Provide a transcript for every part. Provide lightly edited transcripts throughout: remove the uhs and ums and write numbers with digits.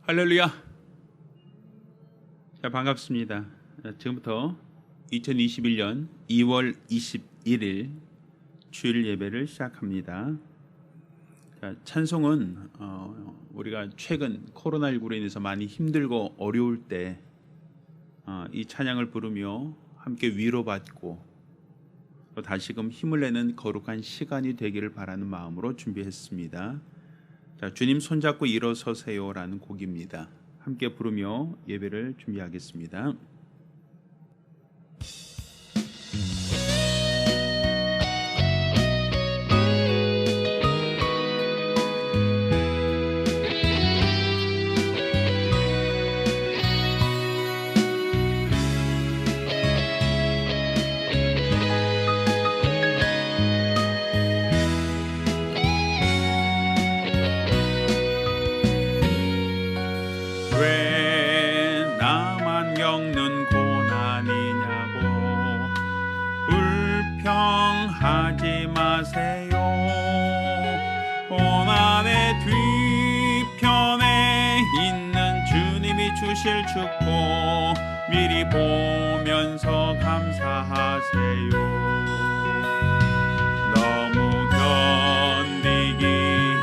할렐루야. 자, 반갑습니다. 지금부터 2021년 2월 21일 주일 예배를 시작합니다. 자, 찬송은 우리가 최근 코로나19로 인해서 많이 힘들고 어려울 때 이 찬양을 부르며 함께 위로받고 또 다시금 힘을 내는 거룩한 시간이 되기를 바라는 마음으로 준비했습니다. 자, 주님 손잡고 일어서세요라는 곡입니다. 함께 부르며 예배를 준비하겠습니다. 왜 나만 겪는 고난이냐고 불평하지 마세요. 고난의 뒤편에 있는 주님이 주실 축복 미리 보면서 감사하세요. 너무 견디기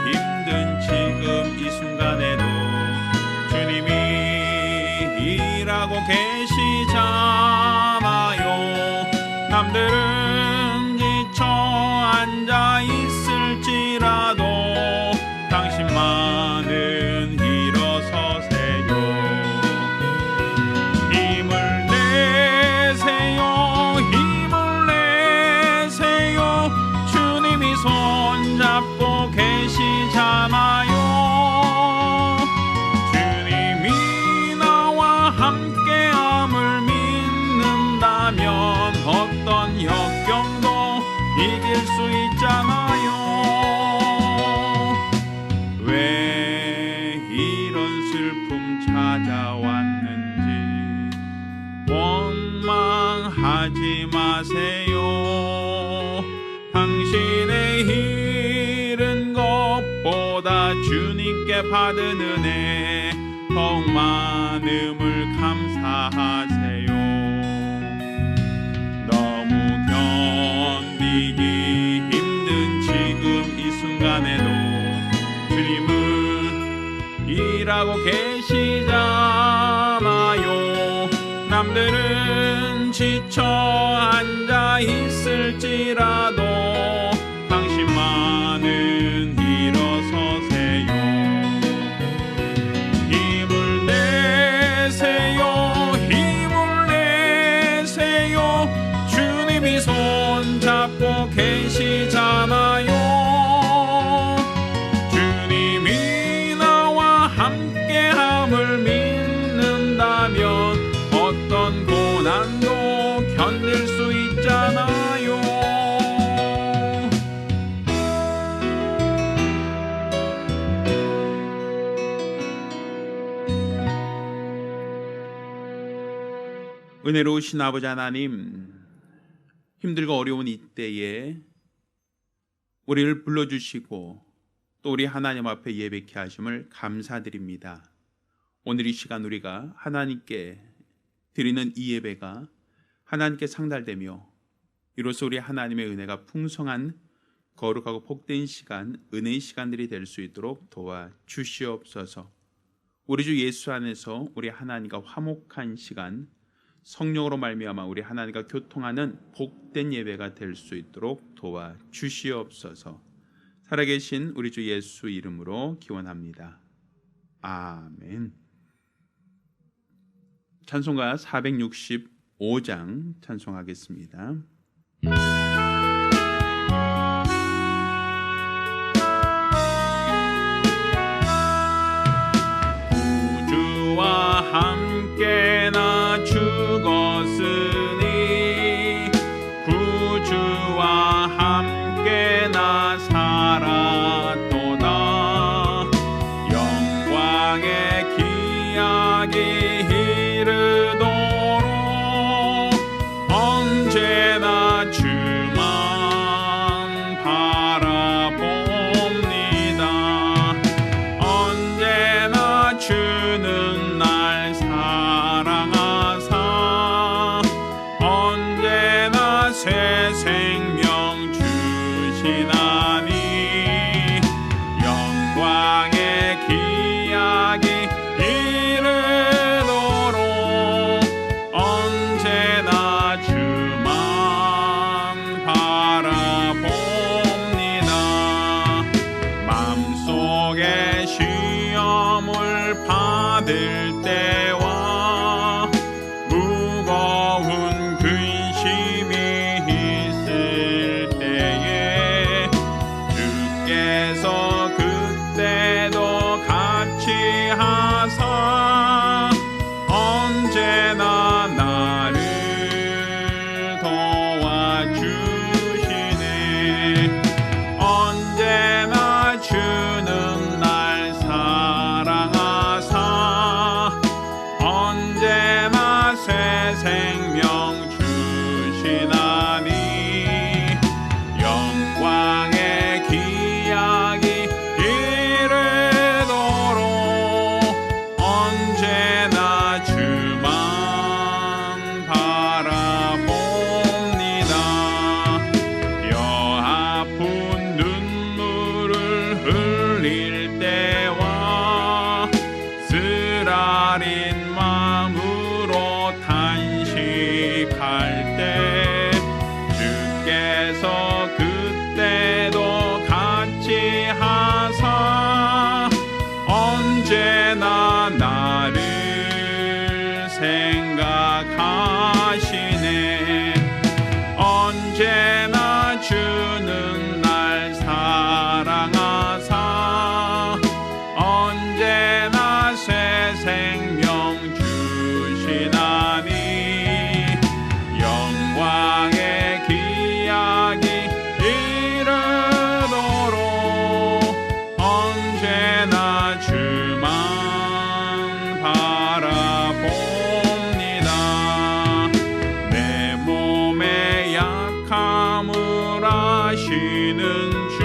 힘든 지금 이 순간에도 일하고 계시잖아요. 남들은 지쳐 앉아 있을지라도 당신만은 일어서세요. 힘을 내세요. 힘을 내세요. 주님이 손잡고 계시잖아요. 함께함을 믿는다면 어떤 역경도 이길 수 있잖아요. 왜 이런 슬픔 찾아왔는지 원망하지 마세요. 당신의 잃은 것보다 주님께 받은 은혜 더욱 많음을 감사하세요. 너무 견디기 힘든 지금 이 순간에도 주님은 일하고 계시잖아요. 남들은 지쳐 앉아 있을지라도 당신만은 일어서세요. 주님이 손잡고 계시잖아요. 주님이 나와 함께함을 믿는다면 어떤 고난도 견딜 수 있잖아요. 은혜로우신 아버지 하나님, 힘들고 어려운 이때에 우리를 불러주시고 또 우리 하나님 앞에 예배케 하심을 감사드립니다. 오늘 이 시간 우리가 하나님께 드리는 이 예배가 하나님께 상달되며 이로써 우리 하나님의 은혜가 풍성한 거룩하고 복된 시간, 은혜의 시간들이 될 수 있도록 도와주시옵소서. 우리 주 예수 안에서 우리 하나님과 화목한 시간, 성령으로 말미암아 우리 하나님과 교통하는 복된 예배가 될 수 있도록 도와주시옵소서. 살아계신 우리 주 예수 이름으로 기원합니다. 아멘. 찬송가 465장 찬송하겠습니다. 구주와 함께나 죽었으니 구주와 함께나 살았도다. 영광의 기약이 이르도록 언제나 주만 바라봅니다. 언제나 주 생명 주시나니 영광의 기약이 이르도록 언제나 주만 바라봅니다. 뼈 아픈 눈물을 흘릴 때와 쓰라린 마음으로 탄식할 때 주께서 그때도 같이 하사 언제나 나를 생각하시네. 언제나 주는 날 사랑하사 언제나 새 생명 주시나니 영광의 기약이 이르도록 언제나 주만 바라봅니다. 내 몸의 약함을 아시는 주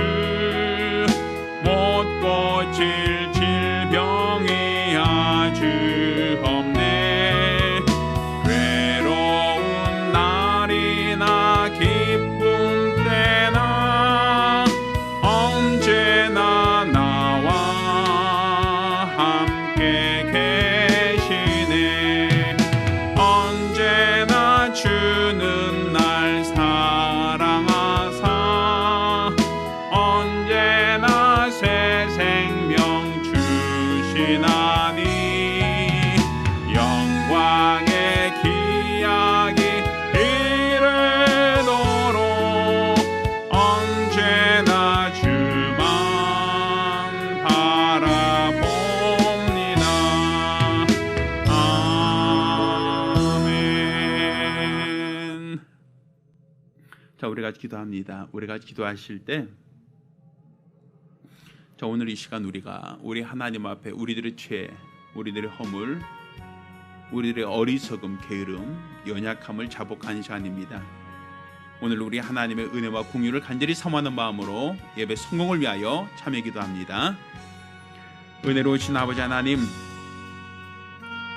못 고칠 질병이 아주 없네. 괴로운 날이나 기쁨 때나 언제나 나와 함께 계시네. 언제나 주는 날 사랑하사 언제나 새 생명 주시나니 영광의 기약이 이르도록 언제나 주만 바라봅니다. 아멘. 자, 우리가 기도합니다. 우리가 기도하실 때 자, 오늘 이 시간 우리가 우리 하나님 앞에 우리들의 죄, 우리들의 허물, 우리들의 어리석음, 게으름, 연약함을 자복하는 시간입니다. 오늘 우리 하나님의 은혜와 공유를 간절히 사모하는 마음으로 예배 성공을 위하여 참여 기도합니다. 은혜로우신 아버지 하나님,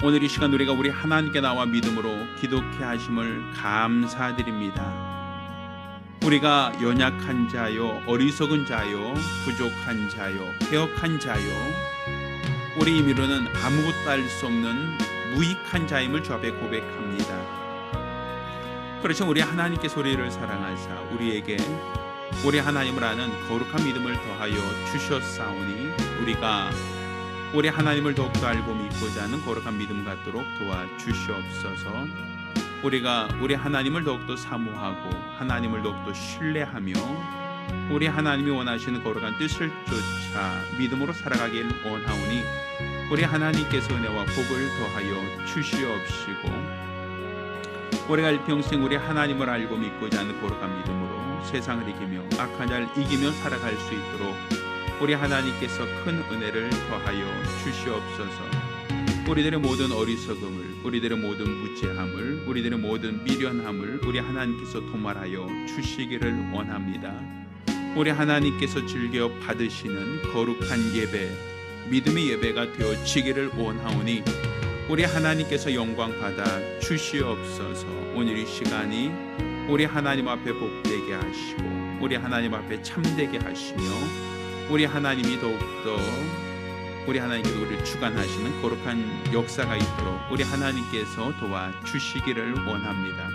오늘 이 시간 우리가 우리 하나님께 나와 믿음으로 기독케 하심을 감사드립니다. 우리가 연약한 자요, 어리석은 자요, 부족한 자요, 패역한 자요, 우리 임의로는 아무것도 할 수 없는 무익한 자임을 주 앞에 고백합니다. 그렇죠. 우리 하나님께서 우리를 사랑하사 우리에게 우리 하나님을 아는 거룩한 믿음을 더하여 주셨사오니 우리가 우리 하나님을 더욱더 알고 믿고자 하는 거룩한 믿음 갖도록 도와주시옵소서. 우리가 우리 하나님을 더욱더 사모하고 하나님을 더욱더 신뢰하며 우리 하나님이 원하시는 거룩한 뜻을 쫓아 믿음으로 살아가길 원하오니 우리 하나님께서 은혜와 복을 더하여 주시옵시고 우리가 일평생 우리 하나님을 알고 믿고자 하는 거룩한 믿음으로 세상을 이기며 악한 자를 이기며 살아갈 수 있도록 우리 하나님께서 큰 은혜를 더하여 주시옵소서. 우리들의 모든 어리석음을, 우리들의 모든 무죄함을, 우리들의 모든 미련함을 우리 하나님께서 도말하여 주시기를 원합니다. 우리 하나님께서 즐겨 받으시는 거룩한 예배, 믿음의 예배가 되어지기를 원하오니 우리 하나님께서 영광 받아 주시옵소서. 오늘 이 시간이 우리 하나님 앞에 복되게 하시고 우리 하나님 앞에 참되게 하시며 우리 하나님이 더욱더 우리 하나님께서 우리를 주관하시는 거룩한 역사가 있도록 우리 하나님께서 도와주시기를 원합니다.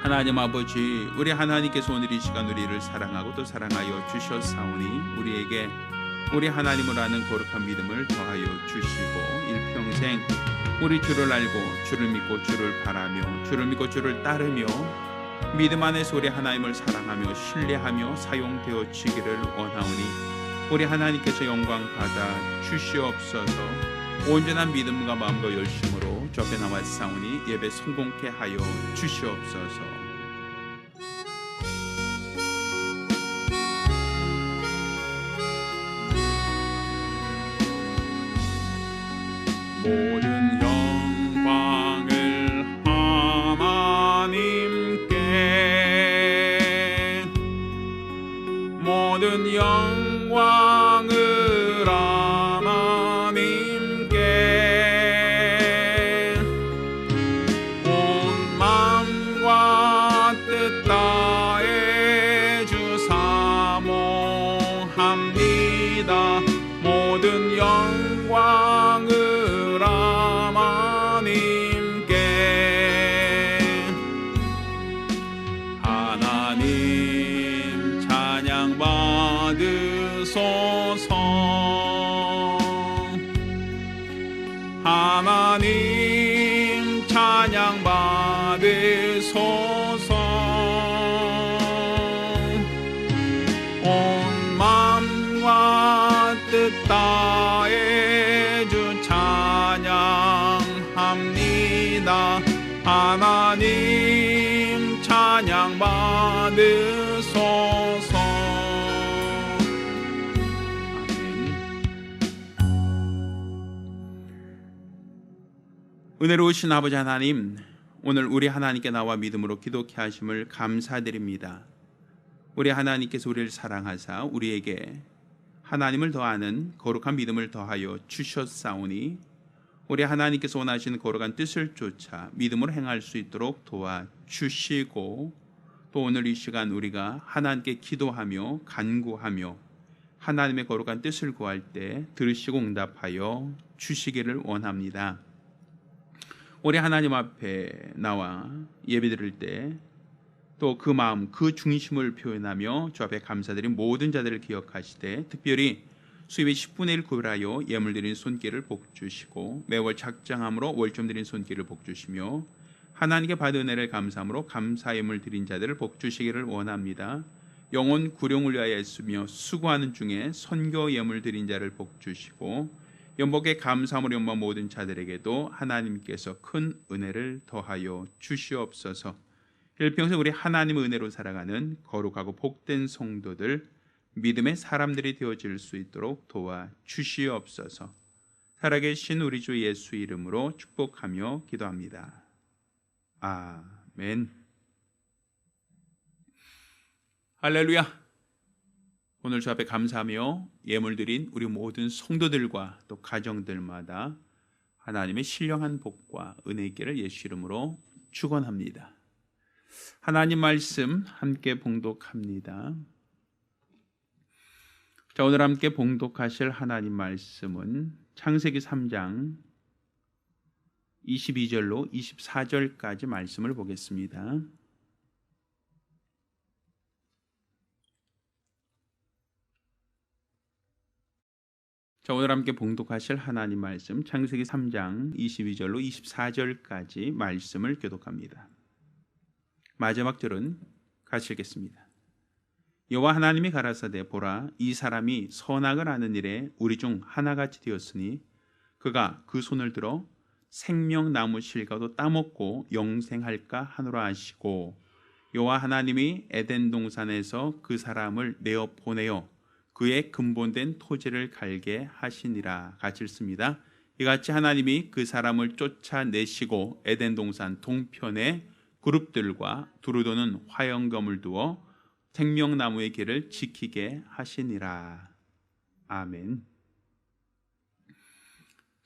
하나님 아버지, 우리 하나님께서 오늘 이 시간 우리를 사랑하고 또 사랑하여 주셨사오니 우리에게 우리 하나님을 아는 거룩한 믿음을 더하여 주시고 일평생 우리 주를 알고 주를 믿고 주를 바라며 주를 믿고 주를 따르며 믿음 안에서 우리 하나님을 사랑하며 신뢰하며 사용되어지기를 원하오니 우리 하나님께서 영광 받아 주시옵소서. 온전한 믿음과 마음과 열심으로 주 앞에 나왔사오니 예배 성공케 하여 주시옵소서. 모든 영광을 찬양 받으소서. 온 마음과 뜻 다해 주 찬양합니다. 하나님 찬양 받으소서. 은혜로우신 아버지 하나님, 오늘 우리 하나님께 나와 믿음으로 기도케 하심을 감사드립니다. 우리 하나님께서 우리를 사랑하사 우리에게 하나님을 더 아는 거룩한 믿음을 더하여 주셨사오니 우리 하나님께서 원하시는 거룩한 뜻을 쫓아 믿음으로 행할 수 있도록 도와주시고, 또 오늘 이 시간 우리가 하나님께 기도하며 간구하며 하나님의 거룩한 뜻을 구할 때 들으시고 응답하여 주시기를 원합니다. 우리 하나님 앞에 나와 예배드릴 때 또 그 마음, 그 중심을 표현하며 주 앞에 감사드린 모든 자들을 기억하시되, 특별히 수입의 10분의 1 구별하여 예물 드린 손길을 복주시고 매월 작정함으로 월점 드린 손길을 복주시며 하나님께 받은 은혜를 감사함으로 감사 예물 드린 자들을 복주시기를 원합니다. 영혼 구령을 위하여 애쓰며 수고하는 중에 선교 예물 드린 자를 복주시고 연복에 감사함으로 연복 모든 자들에게도 하나님께서 큰 은혜를 더하여 주시옵소서. 일평생 우리 하나님의 은혜로 살아가는 거룩하고 복된 성도들, 믿음의 사람들이 되어질 수 있도록 도와주시옵소서. 살아계신 우리 주 예수 이름으로 축복하며 기도합니다. 아멘. 할렐루야. 오늘 주 앞에 감사하며 예물 드린 우리 모든 성도들과 또 가정들마다 하나님의 신령한 복과 은혜 있기를 예수 이름으로 축원합니다. 하나님 말씀 함께 봉독합니다. 자, 오늘 함께 봉독하실 하나님 말씀은 창세기 3장 22절로 24절까지 말씀을 보겠습니다. 자, 오늘 함께 봉독하실 하나님 말씀 창세기 3장 22절로 24절까지 말씀을 교독합니다. 마지막 절은 같이 읽겠습니다. 여호와 하나님이 가라사대, 보라, 이 사람이 선악을 아는 일에 우리 중 하나같이 되었으니 그가 그 손을 들어 생명나무 실과도 따먹고 영생할까 하노라 하시고, 여호와 하나님이 에덴 동산에서 그 사람을 내어 보내어 그의 근본된 토지를 갈게 하시니라. 같이 읽습니다. 이같이 하나님이 그 사람을 쫓아내시고 에덴 동산 동편에 그룹들과 두루 도는 화영검을 두어 생명나무의 길을 지키게 하시니라. 아멘.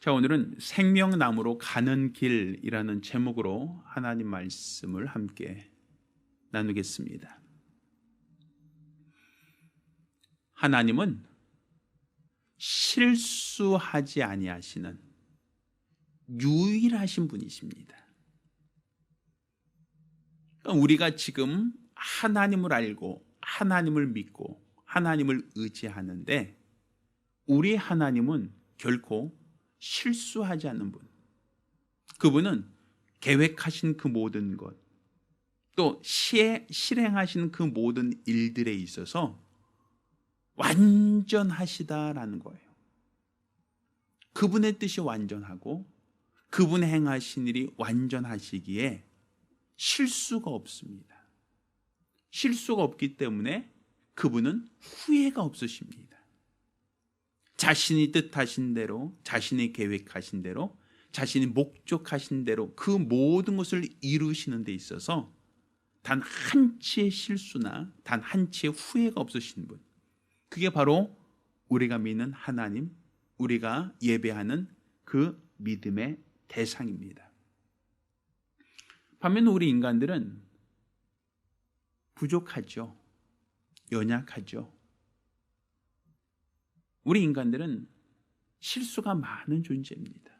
자, 오늘은 생명나무로 가는 길이라는 제목으로 하나님 말씀을 함께 나누겠습니다. 하나님은 실수하지 아니하시는 유일하신 분이십니다. 우리가 지금 하나님을 알고 하나님을 믿고 하나님을 의지하는데, 우리 하나님은 결코 실수하지 않는 분, 그분은 계획하신 그 모든 것, 또 실행하신 그 모든 일들에 있어서 완전하시다라는 거예요. 그분의 뜻이 완전하고 그분의 행하신 일이 완전하시기에 실수가 없습니다. 실수가 없기 때문에 그분은 후회가 없으십니다. 자신이 뜻하신 대로, 자신이 계획하신 대로, 자신이 목적하신 대로 그 모든 것을 이루시는 데 있어서 단 한치의 실수나 단 한치의 후회가 없으신 분, 그게 바로 우리가 믿는 하나님, 우리가 예배하는 그 믿음의 대상입니다. 반면 우리 인간들은 부족하죠. 연약하죠. 우리 인간들은 실수가 많은 존재입니다.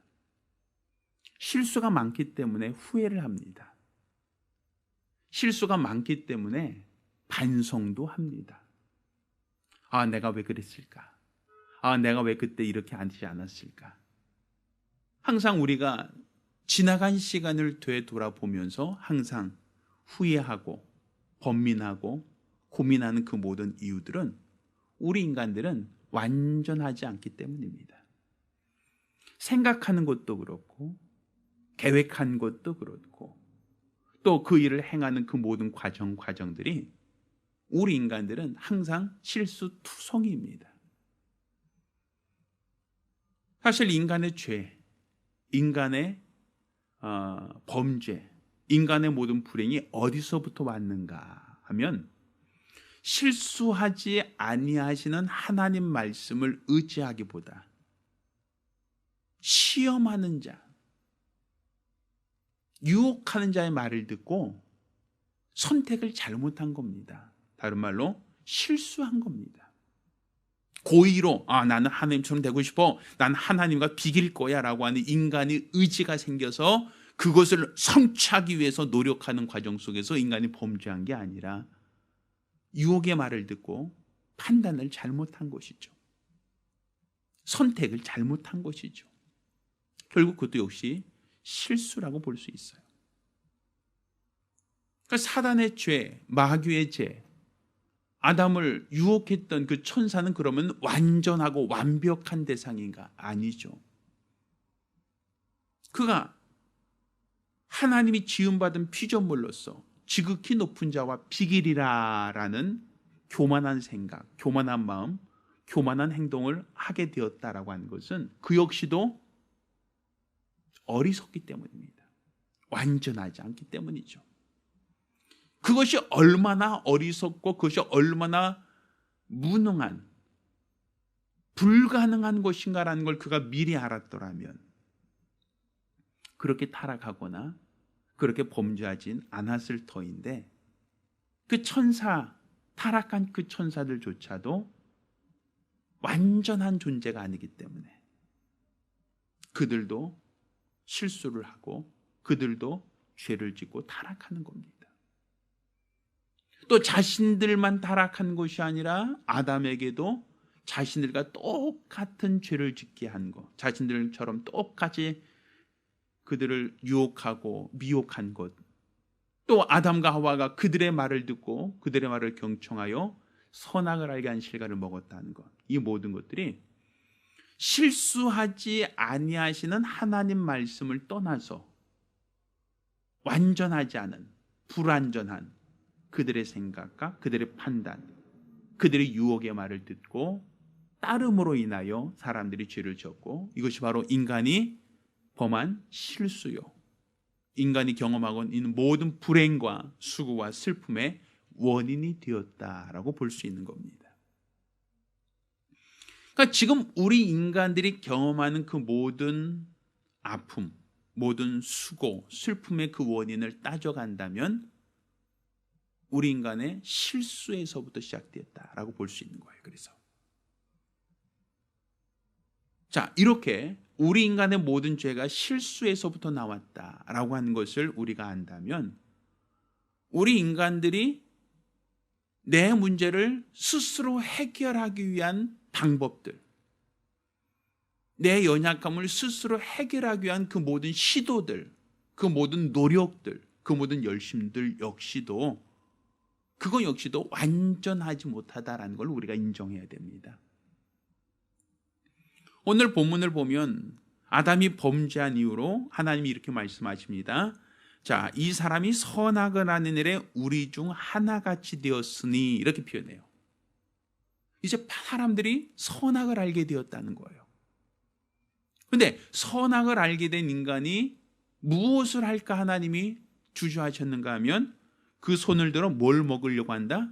실수가 많기 때문에 후회를 합니다. 실수가 많기 때문에 반성도 합니다. 아, 내가 왜 그랬을까? 아, 내가 왜 그때 이렇게 하지 않았을까? 항상 우리가 지나간 시간을 되돌아보면서 항상 후회하고 번민하고 고민하는 그 모든 이유들은 우리 인간들은 완전하지 않기 때문입니다. 생각하는 것도 그렇고 계획한 것도 그렇고 또 그 일을 행하는 그 모든 과정들이 우리 인간들은 항상 실수투성이입니다. 사실 인간의 죄, 인간의 범죄, 인간의 모든 불행이 어디서부터 왔는가 하면 실수하지 아니하시는 하나님 말씀을 의지하기보다 시험하는 자, 유혹하는 자의 말을 듣고 선택을 잘못한 겁니다. 다른 말로 실수한 겁니다. 고의로 나는 하나님처럼 되고 싶어, 난 하나님과 비길 거야 라고 하는 인간의 의지가 생겨서 그것을 성취하기 위해서 노력하는 과정 속에서 인간이 범죄한 게 아니라 유혹의 말을 듣고 판단을 잘못한 것이죠. 선택을 잘못한 것이죠. 결국 그것도 역시 실수라고 볼 수 있어요. 그러니까 사단의 죄, 마귀의 죄, 아담을 유혹했던 그 천사는 그러면 완전하고 완벽한 대상인가? 아니죠. 그가 하나님이 지음받은 피조물로서 지극히 높은 자와 비길이라라는 교만한 생각, 교만한 마음, 교만한 행동을 하게 되었다라고 하는 것은 그 역시도 어리석기 때문입니다. 완전하지 않기 때문이죠. 그것이 얼마나 어리석고 그것이 얼마나 무능한, 불가능한 것인가라는 걸 그가 미리 알았더라면 그렇게 타락하거나 그렇게 범죄하진 않았을 터인데, 그 천사, 타락한 그 천사들조차도 완전한 존재가 아니기 때문에 그들도 실수를 하고 그들도 죄를 짓고 타락하는 겁니다. 또 자신들만 타락한 것이 아니라 아담에게도 자신들과 똑같은 죄를 짓게 한 것, 자신들처럼 똑같이 그들을 유혹하고 미혹한 것, 또 아담과 하와가 그들의 말을 듣고 그들의 말을 경청하여 선악을 알게 한 실과를 먹었다는 것, 이 모든 것들이 실수하지 아니하시는 하나님 말씀을 떠나서 완전하지 않은 불완전한 그들의 생각과 그들의 판단, 그들의 유혹의 말을 듣고 따름으로 인하여 사람들이 죄를 지었고, 이것이 바로 인간이 범한 실수요, 인간이 경험하고 있는 모든 불행과 수고와 슬픔의 원인이 되었다라고 볼 수 있는 겁니다. 그러니까 지금 우리 인간들이 경험하는 그 모든 아픔, 모든 수고, 슬픔의 그 원인을 따져간다면 우리 인간의 실수에서부터 시작되었다라고 볼 수 있는 거예요. 그래서 자, 이렇게 우리 인간의 모든 죄가 실수에서부터 나왔다라고 하는 것을 우리가 안다면 우리 인간들이 내 문제를 스스로 해결하기 위한 방법들, 내 연약함을 스스로 해결하기 위한 그 모든 시도들, 그 모든 노력들, 그 모든 열심들 역시도 그거 역시도 완전하지 못하다라는 걸 우리가 인정해야 됩니다. 오늘 본문을 보면 아담이 범죄한 이후로 하나님이 이렇게 말씀하십니다. 자, 이 사람이 선악을 하는 일에 우리 중 하나같이 되었으니, 이렇게 표현해요. 이제 사람들이 선악을 알게 되었다는 거예요. 그런데 선악을 알게 된 인간이 무엇을 할까 하나님이 주저하셨는가 하면 그 손을 들어 뭘 먹으려고 한다?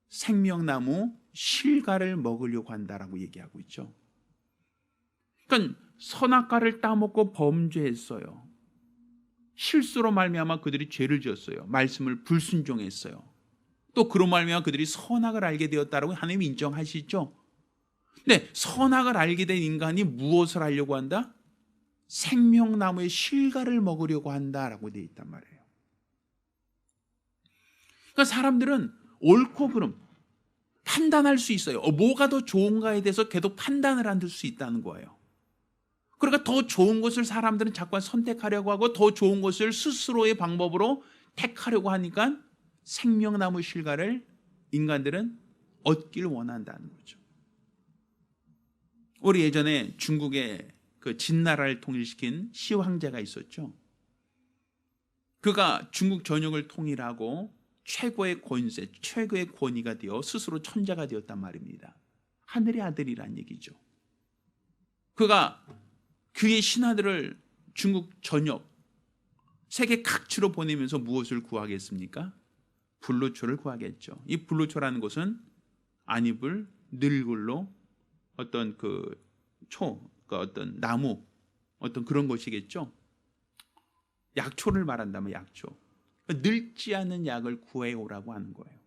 생명나무 실과를 먹으려고 한다라고 얘기하고 있죠. 그러니까 선악과를 따먹고 범죄했어요. 실수로 말미암아 그들이 죄를 지었어요. 말씀을 불순종했어요. 또 그로 말미암아 그들이 선악을 알게 되었다라고 하나님이 인정하시죠. 근데 선악을 알게 된 인간이 무엇을 하려고 한다? 생명나무의 실과를 먹으려고 한다라고 되어 있단 말이에요. 그러니까 사람들은 옳고 그름 판단할 수 있어요. 뭐가 더 좋은가에 대해서 계속 판단을 할 수 있다는 거예요. 그러니까 더 좋은 것을 사람들은 자꾸 선택하려고 하고 더 좋은 것을 스스로의 방법으로 택하려고 하니까 생명나무 실과를 인간들은 얻길 원한다는 거죠. 우리 예전에 중국의 그 진나라를 통일시킨 시황제가 있었죠. 그가 중국 전역을 통일하고 최고의 권세, 최고의 권위가 되어 스스로 천자가 되었단 말입니다. 하늘의 아들이란 얘기죠. 그가 그의 신하들을 중국 전역, 세계 각지로 보내면서 무엇을 구하겠습니까? 불로초를 구하겠죠. 이 불로초라는 것은 안 입을 늙을로 어떤 그 어떤 나무, 어떤 그런 것이겠죠. 약초를 말한다면 약초. 늙지 않는 약을 구해오라고 하는 거예요.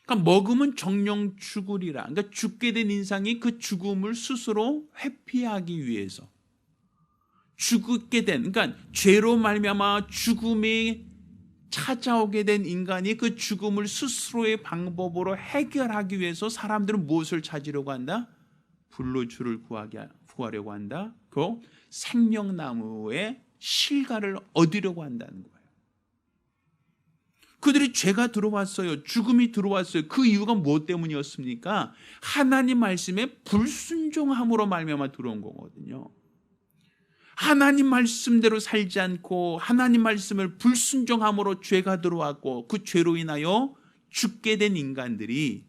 그러니까 먹으면 정령 죽으리라. 그러니까 죽게 된 인상이 그 죽음을 스스로 회피하기 위해서 죽게 된, 그러니까 죄로 말미암아 죽음이 찾아오게 된 인간이 그 죽음을 스스로의 방법으로 해결하기 위해서 사람들은 무엇을 찾으려고 한다? 불로초를 구하려고 한다. 그 생명나무의 실과를 얻으려고 한다는 거예요. 그들이 죄가 들어왔어요. 죽음이 들어왔어요. 그 이유가 무엇 때문이었습니까? 하나님 말씀에 불순종함으로 말미암아 들어온 거거든요. 하나님 말씀대로 살지 않고 하나님 말씀을 불순종함으로 죄가 들어왔고 그 죄로 인하여 죽게 된 인간들이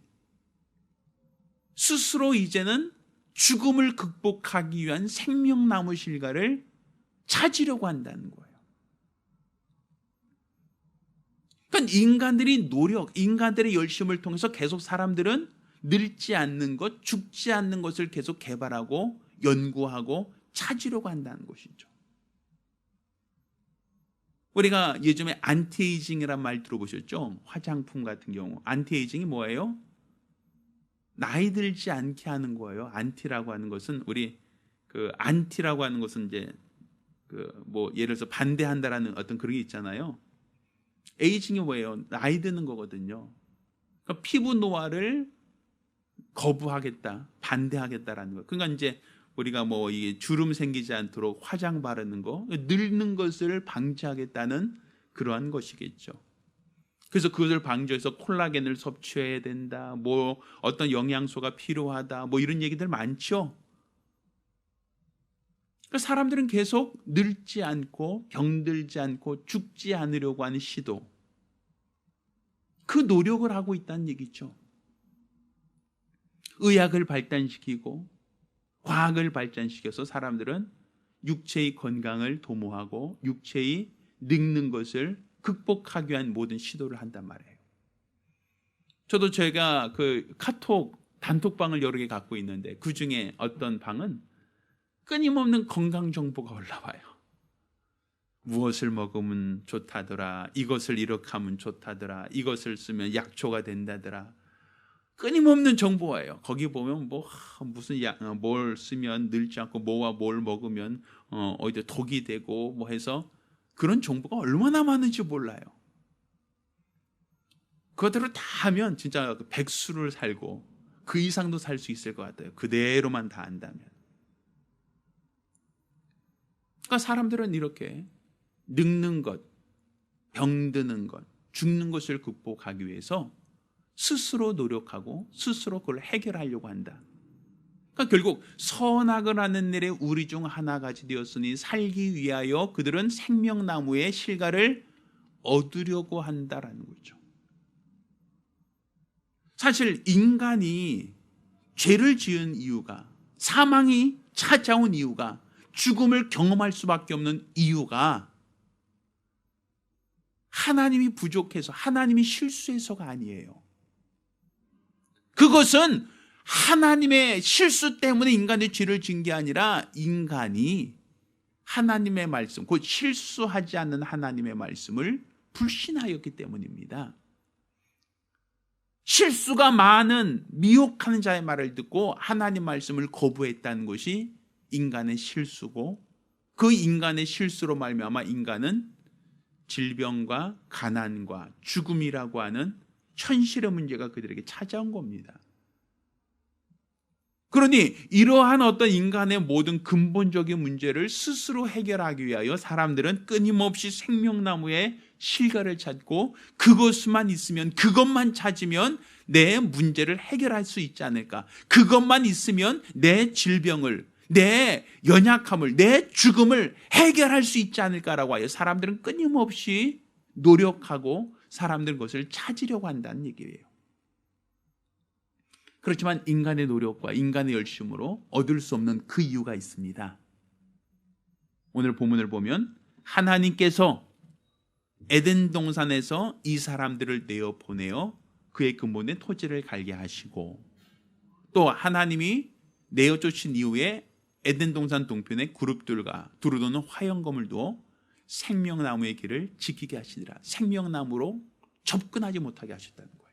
스스로 이제는 죽음을 극복하기 위한 생명나무 실과를 찾으려고 한다는 거예요. 그러니까 인간들이 인간들의 열심을 통해서 계속 사람들은 늙지 않는 것, 죽지 않는 것을 계속 개발하고 연구하고 찾으려고 한다는 것이죠. 우리가 예전에 안티에이징이란 말 들어보셨죠? 화장품 같은 경우 안티에이징이 뭐예요? 나이 들지 않게 하는 거예요. 안티라고 하는 것은 우리 그 안티라고 하는 것은 이제 그 뭐 예를 들어서 반대한다라는 어떤 그런 게 있잖아요. 에이징이 뭐예요? 나이 드는 거거든요. 그러니까 피부 노화를 거부하겠다, 반대하겠다라는 거. 그러니까 이제 우리가 뭐 이게 주름 생기지 않도록 화장 바르는 거, 늙는 것을 방지하겠다는 그러한 것이겠죠. 그래서 그것을 방지해서 콜라겐을 섭취해야 된다, 뭐 어떤 영양소가 필요하다, 뭐 이런 얘기들 많죠. 그러니까 사람들은 계속 늙지 않고 병들지 않고 죽지 않으려고 하는 시도, 그 노력을 하고 있다는 얘기죠. 의학을 발전시키고 과학을 발전시켜서 사람들은 육체의 건강을 도모하고 육체의 늙는 것을 극복하기 위한 모든 시도를 한단 말이에요. 저도 제가 그 카톡 단톡방을 여러 개 갖고 있는데 그 중에 어떤 방은 끊임없는 건강 정보가 올라와요. 무엇을 먹으면 좋다더라, 이것을 이렇게 하면 좋다더라, 이것을 쓰면 약초가 된다더라. 끊임없는 정보예요. 거기 보면 뭐 무슨 뭘 쓰면 늙지 않고 뭐와 뭘 먹으면 어디 독이 되고 뭐 해서 그런 정보가 얼마나 많은지 몰라요. 그것대로 다 하면 진짜 백수를 살고 그 이상도 살 수 있을 것 같아요. 그대로만 다 안다면. 그러니까 사람들은 이렇게 늙는 것, 병드는 것, 죽는 것을 극복하기 위해서 스스로 노력하고 스스로 그걸 해결하려고 한다. 그러니까 결국 선악을 하는 일에 우리 중 하나같이 되었으니 살기 위하여 그들은 생명나무의 실과를 얻으려고 한다라는 거죠. 사실 인간이 죄를 지은 이유가, 사망이 찾아온 이유가, 죽음을 경험할 수밖에 없는 이유가 하나님이 부족해서, 하나님이 실수해서가 아니에요. 그것은 하나님의 실수 때문에 인간의 죄를 지은 게 아니라 인간이 하나님의 말씀, 곧 실수하지 않는 하나님의 말씀을 불신하였기 때문입니다. 실수가 많은 미혹하는 자의 말을 듣고 하나님 말씀을 거부했다는 것이 인간의 실수고, 그 인간의 실수로 말미암아 인간은 질병과 가난과 죽음이라고 하는 현실의 문제가 그들에게 찾아온 겁니다. 그러니 이러한 어떤 인간의 모든 근본적인 문제를 스스로 해결하기 위하여 사람들은 끊임없이 생명나무의 실과를 찾고 그것만 있으면, 그것만 찾으면 내 문제를 해결할 수 있지 않을까, 그것만 있으면 내 질병을, 내 연약함을, 내 죽음을 해결할 수 있지 않을까라고 하여 사람들은 끊임없이 노력하고 사람들은 그것을 찾으려고 한다는 얘기예요. 그렇지만 인간의 노력과 인간의 열심으로 얻을 수 없는 그 이유가 있습니다. 오늘 본문을 보면 하나님께서 에덴 동산에서 이 사람들을 내어 보내어 그의 근본의 토지를 갈게 하시고, 또 하나님이 내어 쫓은 이후에 에덴 동산 동편의 그룹들과 두루 도는 화형검을 두어 생명나무의 길을 지키게 하시니라. 생명나무로 접근하지 못하게 하셨다는 거예요.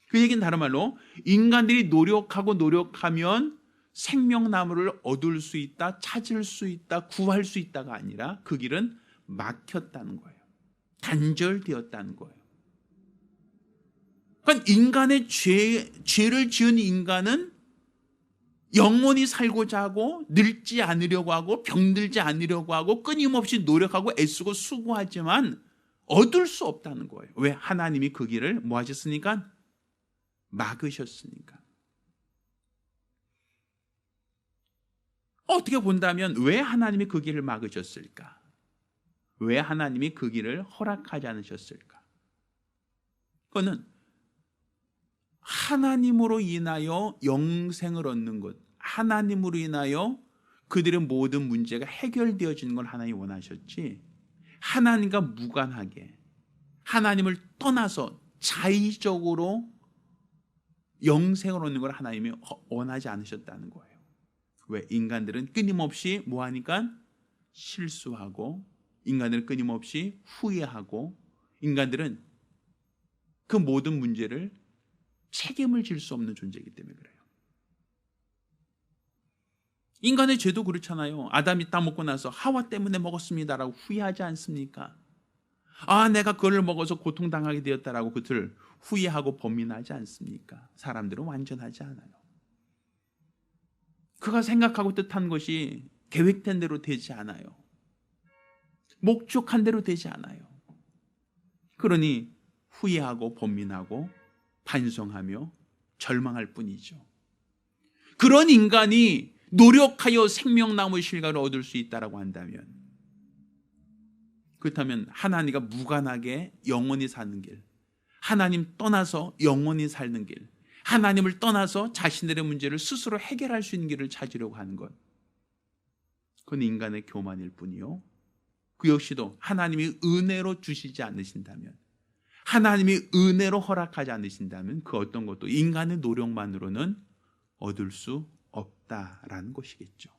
그 얘기는 다른 말로 인간들이 노력하고 노력하면 생명나무를 얻을 수 있다, 찾을 수 있다, 구할 수 있다가 아니라 그 길은 막혔다는 거예요. 단절되었다는 거예요. 그러니까 인간의 죄를 지은 인간은 영원히 살고자 하고 늙지 않으려고 하고 병들지 않으려고 하고 끊임없이 노력하고 애쓰고 수고하지만 얻을 수 없다는 거예요. 왜? 하나님이 그 길을 뭐 하셨으니까? 막으셨으니까. 어떻게 본다면 왜 하나님이 그 길을 막으셨을까? 왜 하나님이 그 길을 허락하지 않으셨을까? 그거는 하나님으로 인하여 영생을 얻는 것, 하나님으로 인하여 그들의 모든 문제가 해결되어지는 걸 하나님이 원하셨지, 하나님과 무관하게 하나님을 떠나서 자의적으로 영생을 얻는 걸 하나님이 원하지 않으셨다는 거예요. 왜? 인간들은 끊임없이 뭐하니까? 실수하고, 인간들은 끊임없이 후회하고, 인간들은 그 모든 문제를 책임을 질 수 없는 존재이기 때문에 그래요. 인간의 죄도 그렇잖아요. 아담이 따먹고 나서 하와 때문에 먹었습니다라고 후회하지 않습니까? 아, 내가 그걸 먹어서 고통당하게 되었다라고 그들 후회하고 범민하지 않습니까? 사람들은 완전하지 않아요. 그가 생각하고 뜻한 것이 계획된 대로 되지 않아요. 목적한 대로 되지 않아요. 그러니 후회하고 범민하고 반성하며 절망할 뿐이죠. 그런 인간이 노력하여 생명나무 실과를 얻을 수 있다라고 한다면, 그렇다면 하나님과 무관하게 영원히 사는 길, 하나님 떠나서 영원히 사는 길, 하나님을 떠나서 자신들의 문제를 스스로 해결할 수 있는 길을 찾으려고 하는 것, 그건 인간의 교만일 뿐이요, 그 역시도 하나님이 은혜로 주시지 않으신다면, 하나님이 은혜로 허락하지 않으신다면 그 어떤 것도 인간의 노력만으로는 얻을 수 없다라는 것이겠죠.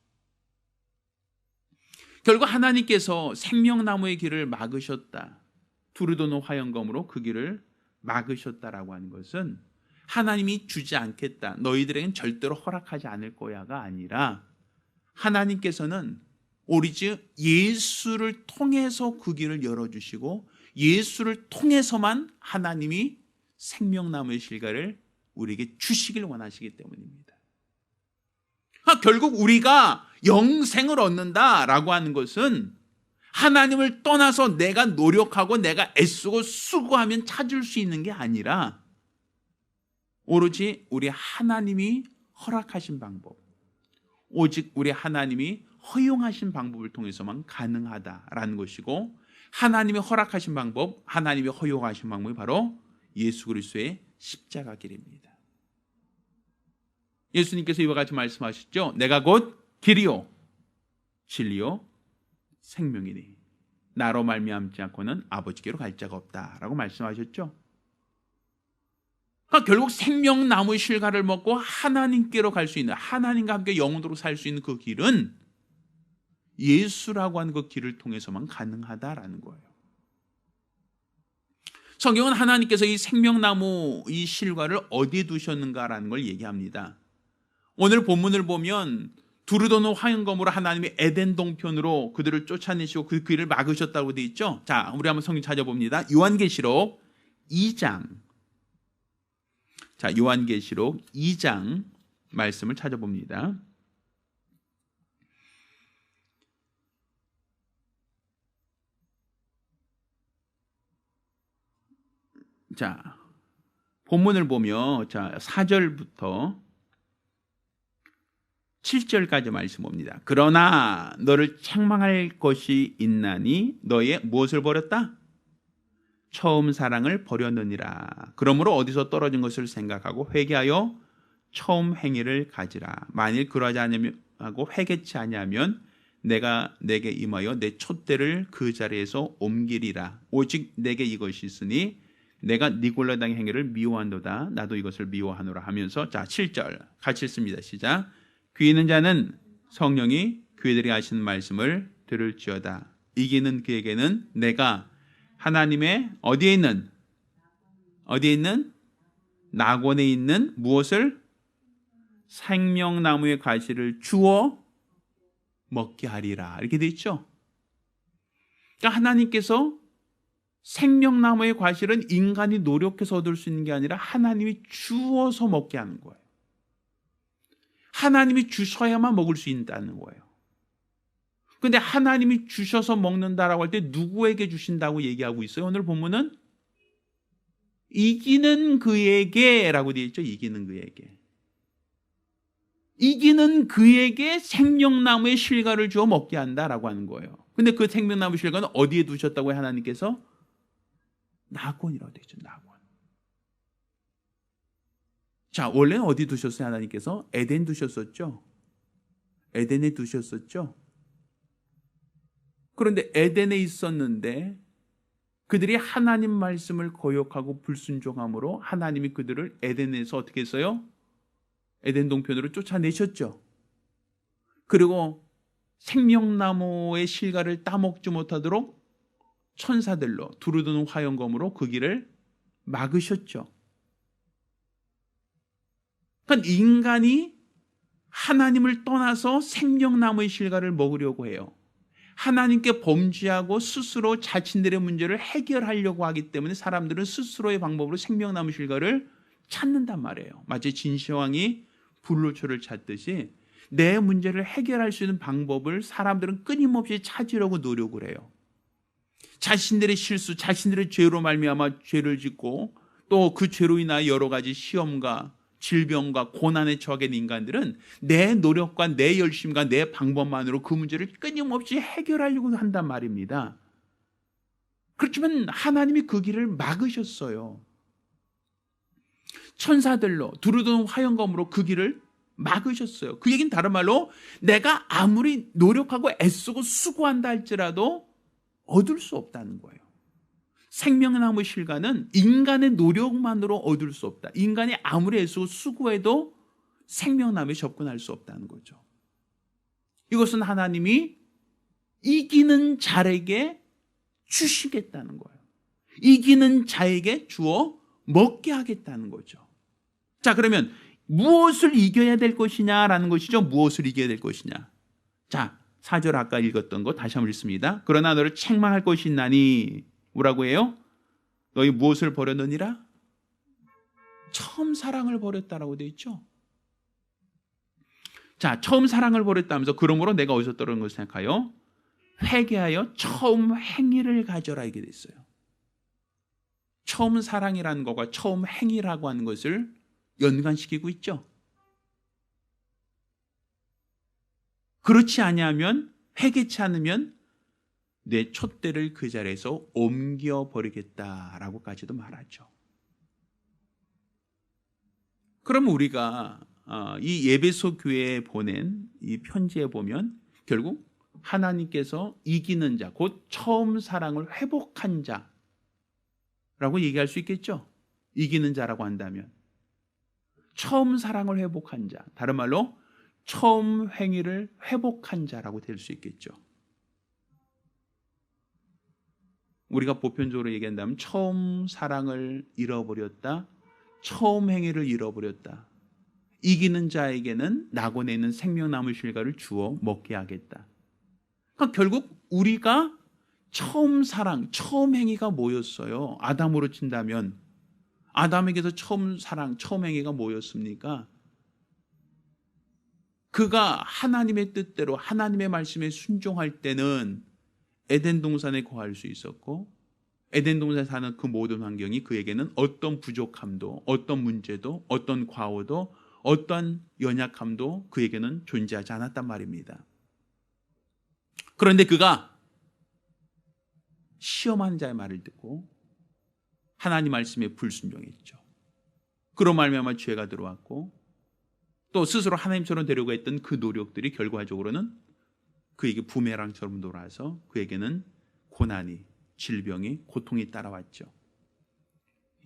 결국 하나님께서 생명나무의 길을 막으셨다, 두루도는 화형검으로 그 길을 막으셨다라고 하는 것은 하나님이 주지 않겠다, 너희들에겐 절대로 허락하지 않을 거야가 아니라, 하나님께서는 오리지 예수를 통해서 그 길을 열어주시고 예수를 통해서만 하나님이 생명나무의 실과를 우리에게 주시길 원하시기 때문입니다. 결국 우리가 영생을 얻는다라고 하는 것은 하나님을 떠나서 내가 노력하고 내가 애쓰고 수고하면 찾을 수 있는 게 아니라 오로지 우리 하나님이 허락하신 방법, 오직 우리 하나님이 허용하신 방법을 통해서만 가능하다라는 것이고, 하나님이 허락하신 방법, 하나님이 허용하신 방법이 바로 예수 그리스도의 십자가 길입니다. 예수님께서 이와 같이 말씀하셨죠. 내가 곧 길이요 진리요 생명이니 나로 말미암지 않고는 아버지께로 갈 자가 없다라고 말씀하셨죠. 그러니까 결국 생명나무의 실과를 먹고 하나님께로 갈 수 있는, 하나님과 함께 영원토록 살 수 있는 그 길은 예수라고 하는 그 길을 통해서만 가능하다라는 거예요. 성경은 하나님께서 이 생명나무 이 실과를 어디에 두셨는가라는 걸 얘기합니다. 오늘 본문을 보면 두루도는 화형검으로 하나님이 에덴 동편으로 그들을 쫓아내시고 그 길을 막으셨다고 되어 있죠. 자, 우리 한번 성경 찾아봅니다. 요한계시록 2장. 자, 요한계시록 2장 말씀을 찾아봅니다. 자, 본문을 보면 4절부터 7절까지 말씀 봅니다. 그러나 너를 책망할 것이 있나니 너의 무엇을 버렸다? 처음 사랑을 버렸느니라. 그러므로 어디서 떨어진 것을 생각하고 회개하여 처음 행위를 가지라. 만일 그러하지 않으면 하고 회개치 아니하면 내가 내게 임하여 내 촛대를 그 자리에서 옮기리라. 오직 내게 이것이 있으니 내가 니골라당의 행위를 미워한도다. 나도 이것을 미워하노라 하면서 7절 같이 읽습니다. 시작. 귀 있는 자는 성령이 그들이 하시는 말씀을 들을지어다. 이기는 그에게는 내가 하나님의 어디에 있는 낙원에 있는 무엇을? 생명나무의 과실을 주어 먹게 하리라. 이렇게 돼 있죠. 그러니까 하나님께서 생명나무의 과실은 인간이 노력해서 얻을 수 있는 게 아니라 하나님이 주어서 먹게 하는 거예요. 하나님이 주셔야만 먹을 수 있다는 거예요. 그런데 하나님이 주셔서 먹는다라고 할 때 누구에게 주신다고 얘기하고 있어요? 오늘 본문은 이기는 그에게 라고 되어 있죠. 이기는 그에게. 이기는 그에게 생명나무의 실과를 주어 먹게 한다라고 하는 거예요. 근데 그 생명나무 실과는 어디에 두셨다고 해요? 하나님께서? 낙원이라고 되어 있죠. 낙원. 자, 원래는 어디 두셨어요? 하나님께서? 에덴 두셨었죠. 에덴에 두셨었죠. 그런데 에덴에 있었는데 그들이 하나님 말씀을 거역하고 불순종함으로 하나님이 그들을 에덴에서 어떻게 했어요? 에덴 동편으로 쫓아내셨죠. 그리고 생명나무의 실과를 따먹지 못하도록 천사들로 두루두는 화염검으로 그 길을 막으셨죠. 그러니까 인간이 하나님을 떠나서 생명나무의 실과를 먹으려고 해요. 하나님께 범죄하고 스스로 자신들의 문제를 해결하려고 하기 때문에 사람들은 스스로의 방법으로 생명나무 실과를 찾는단 말이에요. 마치 진시황이 불로초를 찾듯이 내 문제를 해결할 수 있는 방법을 사람들은 끊임없이 찾으려고 노력을 해요. 자신들의 실수, 자신들의 죄로 말미암아 죄를 짓고 또 그 죄로 인하여 여러 가지 시험과 질병과 고난에 처하게 된 인간들은 내 노력과 내 열심과 내 방법만으로 그 문제를 끊임없이 해결하려고 한단 말입니다. 그렇지만 하나님이 그 길을 막으셨어요. 천사들로 두루두는 화염검으로 그 길을 막으셨어요. 그 얘기는 다른 말로 내가 아무리 노력하고 애쓰고 수고한다 할지라도 얻을 수 없다는 거예요. 생명나무 실과는 인간의 노력만으로 얻을 수 없다. 인간이 아무리 애쓰고 수고해도 생명나무에 접근할 수 없다는 거죠. 이것은 하나님이 이기는 자에게 주시겠다는 거예요. 이기는 자에게 주어 먹게 하겠다는 거죠. 자, 그러면 무엇을 이겨야 될 것이냐라는 것이죠. 무엇을 이겨야 될 것이냐. 자, 4절 아까 읽었던 거 다시 한번 읽습니다. 그러나 너를 책망할 것이 있나니 뭐라고 해요? 너희 무엇을 버렸느니라? 처음 사랑을 버렸다라고 되어 있죠. 자, 처음 사랑을 버렸다면서 그러므로 내가 어디서 떨어진 것을 생각하여 회개하여 처음 행위를 가져라 이게 됐어요. 처음 사랑이라는 것과 처음 행위라고 하는 것을 연관시키고 있죠. 그렇지 아니하면 회개치 않으면 내 촛대를 그 자리에서 옮겨버리겠다라고까지도 말하죠. 그럼 우리가 이 에베소 교회에 보낸 이 편지에 보면 결국 하나님께서 이기는 자, 곧 처음 사랑을 회복한 자라고 얘기할 수 있겠죠. 이기는 자라고 한다면 처음 사랑을 회복한 자, 다른 말로 처음 행위를 회복한 자라고 될 수 있겠죠. 우리가 보편적으로 얘기한다면 처음 사랑을 잃어버렸다, 처음 행위를 잃어버렸다. 이기는 자에게는 낙원에 있는 생명나무 실과를 주어 먹게 하겠다. 그러니까 결국 우리가 처음 사랑, 처음 행위가 뭐였어요? 아담으로 친다면 아담에게서 처음 사랑, 처음 행위가 뭐였습니까? 그가 하나님의 뜻대로 하나님의 말씀에 순종할 때는 에덴 동산에 거할 수 있었고, 에덴 동산에 사는 그 모든 환경이 그에게는 어떤 부족함도, 어떤 문제도, 어떤 과오도, 어떤 연약함도 그에게는 존재하지 않았단 말입니다. 그런데 그가 시험하는 자의 말을 듣고 하나님 말씀에 불순종했죠. 그로 말미암아 죄가 들어왔고, 또 스스로 하나님처럼 되려고 했던 그 노력들이 결과적으로는 그에게 부메랑처럼 돌아와서 그에게는 고난이, 질병이, 고통이 따라왔죠.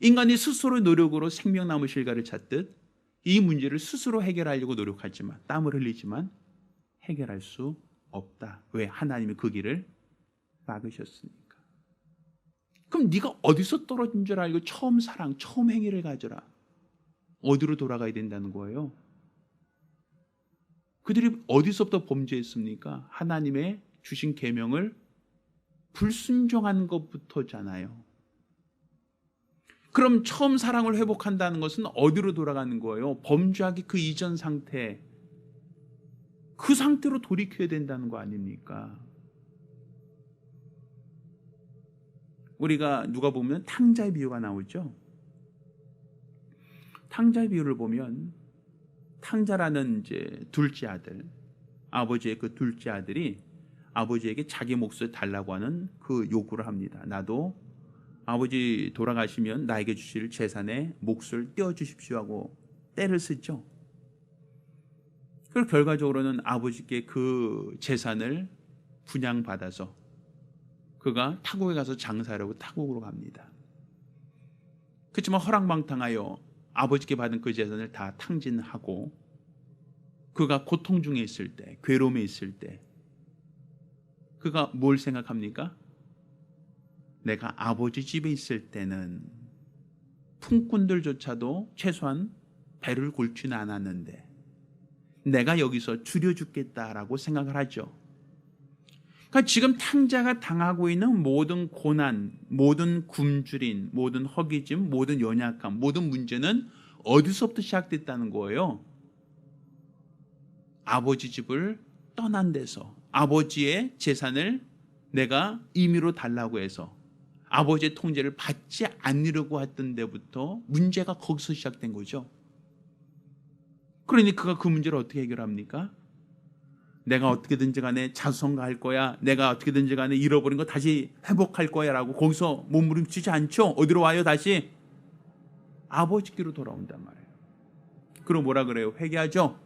인간이 스스로의 노력으로 생명나무 실과를 찾듯 이 문제를 스스로 해결하려고 노력하지만, 땀을 흘리지만 해결할 수 없다. 왜? 하나님이 그 길을 막으셨으니까. 그럼 네가 어디서 떨어진 줄 알고 처음 사랑, 처음 행위를 가져라. 어디로 돌아가야 된다는 거예요? 그들이 어디서부터 범죄했습니까? 하나님의 주신 계명을 불순종한 것부터잖아요. 그럼 처음 사랑을 회복한다는 것은 어디로 돌아가는 거예요? 범죄하기 그 이전 상태, 그 상태로 돌이켜야 된다는 거 아닙니까? 우리가 누가 보면 탕자의 비유가 나오죠. 탕자의 비유를 보면 탕자라는 이제 둘째 아들, 아버지의 그 둘째 아들이 아버지에게 자기 몫을 달라고 하는 그 요구를 합니다. 나도 아버지 돌아가시면 나에게 주실 재산에 몫을 떼어주십시오 하고 떼를 쓰죠. 그리고 결과적으로는 아버지께 그 재산을 분양받아서 그가 타국에 가서 장사하려고 타국으로 갑니다. 그렇지만 허랑방탕하여 아버지께 받은 그 재산을 다 탕진하고 그가 고통 중에 있을 때, 괴로움에 있을 때 그가 뭘 생각합니까? 내가 아버지 집에 있을 때는 품꾼들조차도 최소한 배를 골지는 않았는데 내가 여기서 줄여 죽겠다라고 생각을 하죠. 그러니까 지금 탕자가 당하고 있는 모든 고난, 모든 굶주림, 모든 허기짐, 모든 연약함, 모든 문제는 어디서부터 시작됐다는 거예요? 아버지 집을 떠난 데서, 아버지의 재산을 내가 임의로 달라고 해서 아버지의 통제를 받지 않으려고 했던 데부터 문제가 거기서 시작된 거죠. 그러니 그가 그 문제를 어떻게 해결합니까? 내가 어떻게든지 간에 자수성가할 거야, 내가 어떻게든지 간에 잃어버린 거 다시 회복할 거야 라고 거기서 몸부림치지 않죠. 어디로 와요? 다시 아버지께로 돌아온단 말이에요. 그리고 뭐라 그래요? 회개하죠.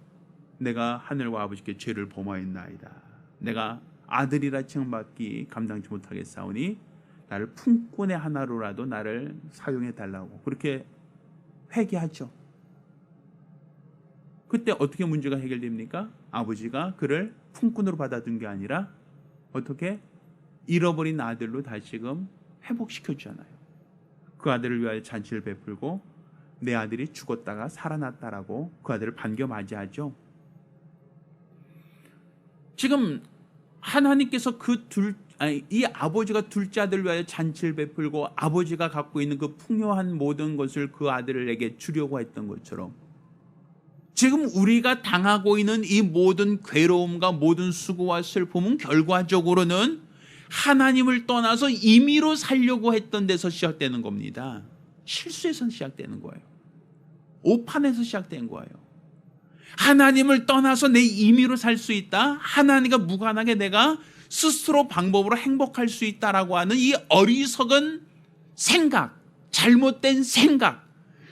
내가 하늘과 아버지께 죄를 범하였나이다. 내가 아들이라 칭받기 감당치 못하겠사오니 나를 품꾼의 하나로라도 나를 사용해 달라고 그렇게 회개하죠. 그때 어떻게 문제가 해결됩니까? 아버지가 그를 품꾼으로 받아준 게 아니라 어떻게 잃어버린 아들로 다시금 회복시켜주잖아요. 그 아들을 위하여 잔치를 베풀고 내 아들이 죽었다가 살아났다라고 그 아들을 반겨 맞이하죠. 지금 하나님께서 이 아버지가 둘째 아들을 위하여 잔치를 베풀고 아버지가 갖고 있는 그 풍요한 모든 것을 그 아들에게 주려고 했던 것처럼 지금 우리가 당하고 있는 이 모든 괴로움과 모든 수고와 슬픔은 결과적으로는 하나님을 떠나서 임의로 살려고 했던 데서 시작되는 겁니다. 실수에서 시작되는 거예요. 오판에서 시작된 거예요. 하나님을 떠나서 내 임의로 살 수 있다. 하나님과 무관하게 내가 스스로 방법으로 행복할 수 있다라고 하는 이 어리석은 생각, 잘못된 생각,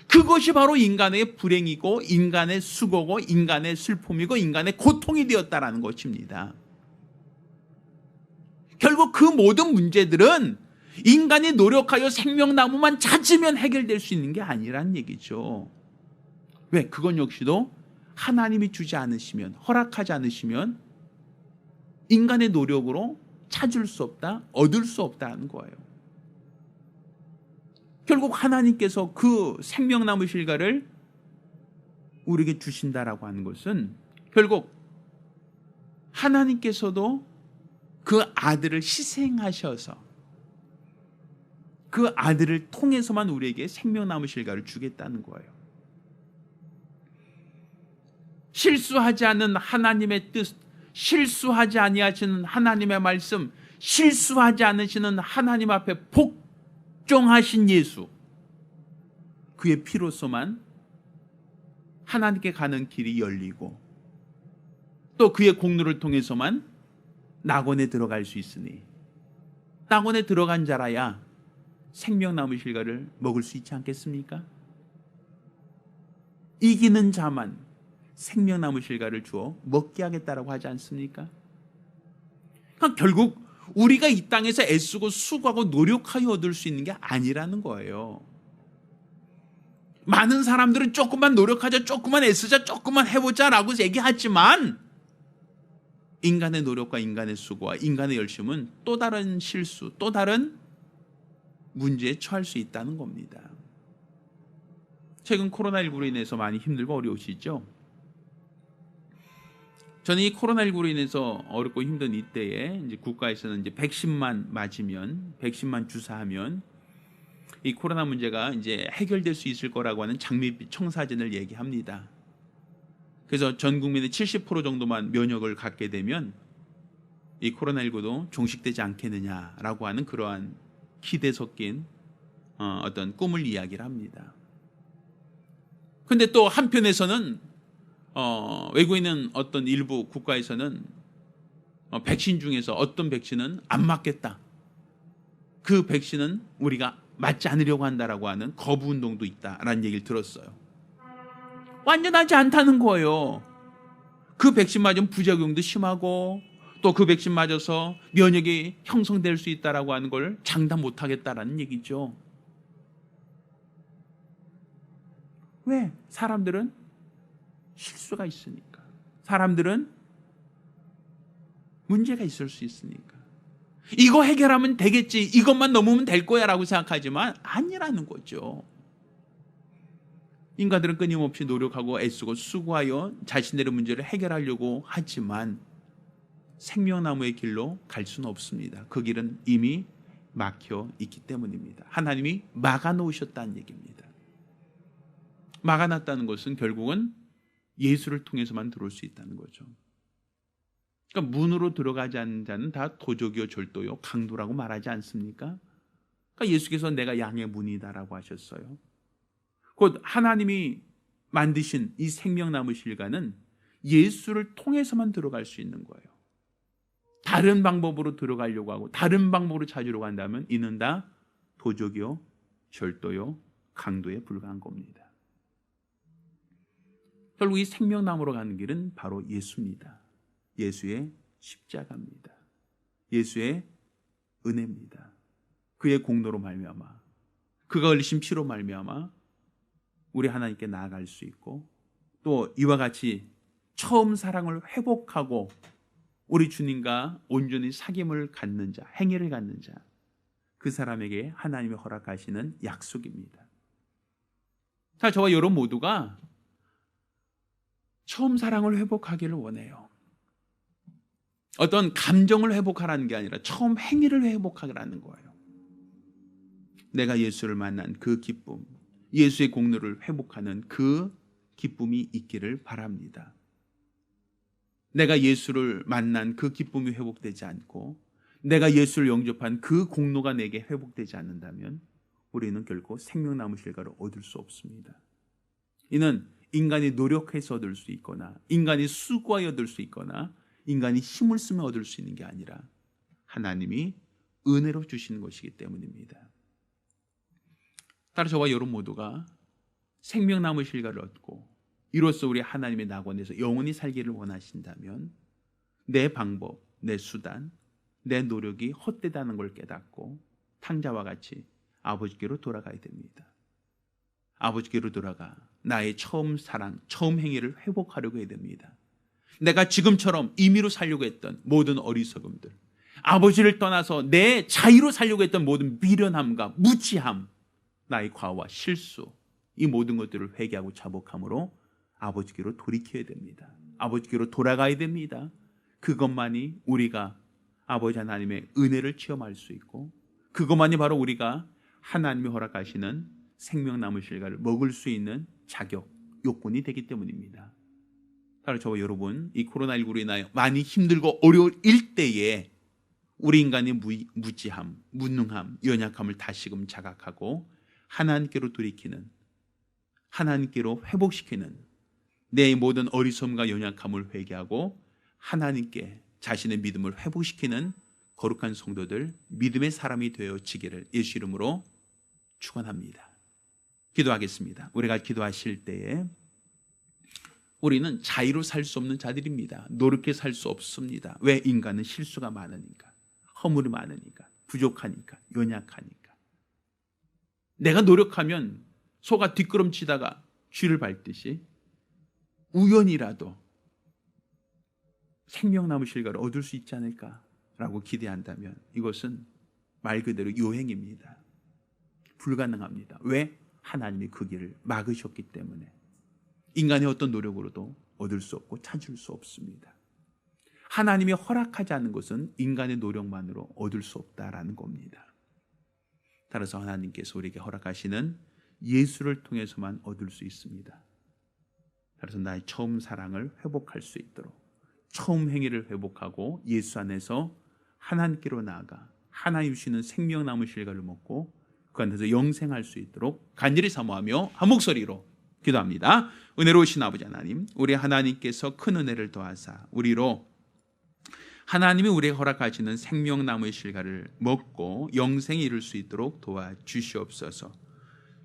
그것이 바로 인간의 불행이고 인간의 수고고 인간의 슬픔이고 인간의 고통이 되었다라는 것입니다. 결국 그 모든 문제들은 인간이 노력하여 생명나무만 찾으면 해결될 수 있는 게 아니란 얘기죠. 왜? 그건 역시도 하나님이 주지 않으시면, 허락하지 않으시면 인간의 노력으로 찾을 수 없다, 얻을 수 없다는 거예요. 결국 하나님께서 그 생명나무 실과를 우리에게 주신다라고 하는 것은 결국 하나님께서도 그 아들을 희생하셔서 그 아들을 통해서만 우리에게 생명나무 실과를 주겠다는 거예요. 실수하지 않는 하나님의 뜻, 실수하지 아니하시는 하나님의 말씀, 실수하지 않으시는 하나님 앞에 복종하신 예수, 그의 피로서만 하나님께 가는 길이 열리고 또 그의 공로를 통해서만 낙원에 들어갈 수 있으니, 낙원에 들어간 자라야 생명나무 실과를 먹을 수 있지 않겠습니까? 이기는 자만 생명나무 실과를 주어 먹게 하겠다라고 하지 않습니까? 그러니까 결국 우리가 이 땅에서 애쓰고 수고하고 노력하여 얻을 수 있는 게 아니라는 거예요. 많은 사람들은 조금만 노력하자, 조금만 애쓰자, 조금만 해보자 라고 얘기하지만 인간의 노력과 인간의 수고와 인간의 열심은 또 다른 실수, 또 다른 문제에 처할 수 있다는 겁니다. 최근 코로나19로 인해서 많이 힘들고 어려우시죠? 저는 이 코로나19로 인해서 어렵고 힘든 이때에 이제 국가에서는 이제 백신만 맞으면, 백신만 주사하면 이 코로나 문제가 이제 해결될 수 있을 거라고 하는 장밋빛 청사진을 얘기합니다. 그래서 전 국민의 70% 정도만 면역을 갖게 되면 이 코로나19도 종식되지 않겠느냐라고 하는 그러한 기대 섞인 어떤 꿈을 이야기를 합니다. 근데 또 한편에서는 외국에 있는 어떤 일부 국가에서는 백신 중에서 어떤 백신은 안 맞겠다, 그 백신은 우리가 맞지 않으려고 한다라고 하는 거부 운동도 있다라는 얘기를 들었어요. 완전하지 않다는 거예요. 그 백신 맞으면 부작용도 심하고 또 그 백신 맞아서 면역이 형성될 수 있다라고 하는 걸 장담 못하겠다라는 얘기죠. 왜? 사람들은 실수가 있으니까. 사람들은 문제가 있을 수 있으니까. 이거 해결하면 되겠지, 이것만 넘으면 될 거야 라고 생각하지만 아니라는 거죠. 인간들은 끊임없이 노력하고 애쓰고 수고하여 자신들의 문제를 해결하려고 하지만 생명나무의 길로 갈 수는 없습니다. 그 길은 이미 막혀 있기 때문입니다. 하나님이 막아놓으셨다는 얘기입니다. 막아놨다는 것은 결국은 예수를 통해서만 들어올 수 있다는 거죠. 그러니까 문으로 들어가지 않는 자는 다 도적이요 절도요 강도라고 말하지 않습니까? 그러니까 예수께서 내가 양의 문이다라고 하셨어요. 곧 하나님이 만드신 이 생명나무 실과는 예수를 통해서만 들어갈 수 있는 거예요. 다른 방법으로 들어가려고 하고 다른 방법으로 찾으려고 한다면 이는 다 도적이요 절도요 강도에 불과한 겁니다. 결국 이 생명나무로 가는 길은 바로 예수입니다. 예수의 십자가입니다. 예수의 은혜입니다. 그의 공로로 말미암아, 그가 흘리신 피로 말미암아 우리 하나님께 나아갈 수 있고, 또 이와 같이 처음 사랑을 회복하고 우리 주님과 온전히 사귐을 갖는 자, 행위를 갖는 자, 그 사람에게 하나님이 허락하시는 약속입니다. 자, 저와 여러분 모두가 처음 사랑을 회복하기를 원해요. 어떤 감정을 회복하라는 게 아니라 처음 행위를 회복하라는 거예요. 내가 예수를 만난 그 기쁨, 예수의 공로를 회복하는 그 기쁨이 있기를 바랍니다. 내가 예수를 만난 그 기쁨이 회복되지 않고 내가 예수를 영접한 그 공로가 내게 회복되지 않는다면 우리는 결코 생명나무 실과를 얻을 수 없습니다. 이는 인간이 노력해서 얻을 수 있거나 인간이 수고하여 얻을 수 있거나 인간이 힘을 쓰며 얻을 수 있는 게 아니라 하나님이 은혜로 주시는 것이기 때문입니다. 따라 저와 여러분 모두가 생명나무 실과를 얻고 이로써 우리 하나님의 낙원에서 영원히 살기를 원하신다면 내 방법, 내 수단, 내 노력이 헛되다는 걸 깨닫고 탕자와 같이 아버지께로 돌아가야 됩니다. 아버지께로 돌아가 나의 처음 사랑, 처음 행위를 회복하려고 해야 됩니다. 내가 지금처럼 임의로 살려고 했던 모든 어리석음들, 아버지를 떠나서 내 자유로 살려고 했던 모든 미련함과 무지함, 나의 과오와 실수, 이 모든 것들을 회개하고 자복함으로 아버지께로 돌이켜야 됩니다. 아버지께로 돌아가야 됩니다. 그것만이 우리가 아버지 하나님의 은혜를 체험할 수 있고 그것만이 바로 우리가 하나님이 허락하시는 생명나무 실과를 먹을 수 있는 자격, 요건이 되기 때문입니다. 따라 저와 여러분, 이 코로나19로 인하여 많이 힘들고 어려울 때에 우리 인간의 무지함, 무능함, 연약함을 다시금 자각하고 하나님께로 돌이키는, 하나님께로 회복시키는, 내 모든 어리석음과 연약함을 회개하고 하나님께 자신의 믿음을 회복시키는 거룩한 성도들, 믿음의 사람이 되어지기를 예수 이름으로 축원합니다. 기도하겠습니다. 우리가 기도하실 때에 우리는 자유로 살 수 없는 자들입니다. 노력해 살 수 없습니다. 왜? 인간은 실수가 많으니까, 허물이 많으니까, 부족하니까, 연약하니까. 내가 노력하면 소가 뒷걸음치다가 쥐를 밟듯이 우연이라도 생명나무 실과를 얻을 수 있지 않을까라고 기대한다면 이것은 말 그대로 요행입니다. 불가능합니다. 왜? 하나님이 그 길을 막으셨기 때문에. 인간의 어떤 노력으로도 얻을 수 없고 찾을 수 없습니다. 하나님이 허락하지 않는 것은 인간의 노력만으로 얻을 수 없다라는 겁니다. 따라서 하나님께서 우리에게 허락하시는 예수를 통해서만 얻을 수 있습니다. 따라서 나의 처음 사랑을 회복할 수 있도록, 처음 행위를 회복하고 예수 안에서 하나님께로 나아가 하나님 주시는 생명나무 실과를 먹고 그 안에서 영생할 수 있도록 간절히 사모하며 한 목소리로 기도합니다. 은혜로우신 아버지 하나님, 우리 하나님께서 큰 은혜를 더하사 우리로 하나님이 우리에게 허락하시는 생명나무의 실과를 먹고 영생에 이를 수 있도록 도와주시옵소서.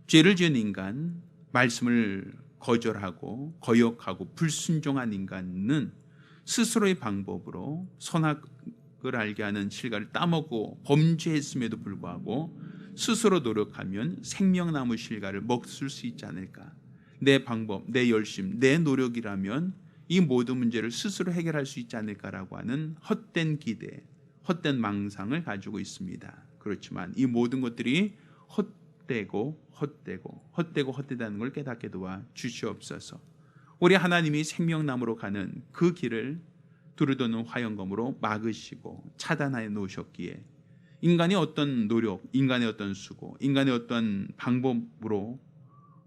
죄를 지은 인간, 말씀을 거절하고 거역하고 불순종한 인간은 스스로의 방법으로 선악을 알게 하는 실과를 따먹고 범죄했음에도 불구하고 스스로 노력하면 생명나무 실과를 먹을 수 있지 않을까. 내 방법, 내 열심, 내 노력이라면 이 모든 문제를 스스로 해결할 수 있지 않을까라고 하는 헛된 기대, 헛된 망상을 가지고 있습니다. 그렇지만 이 모든 것들이 헛되다는 걸 깨닫게 도와 주시옵소서. 우리 하나님이 생명나무로 가는 그 길을 두루도는 화영검으로 막으시고 차단해 놓으셨기에 인간의 어떤 노력, 인간의 어떤 수고, 인간의 어떤 방법으로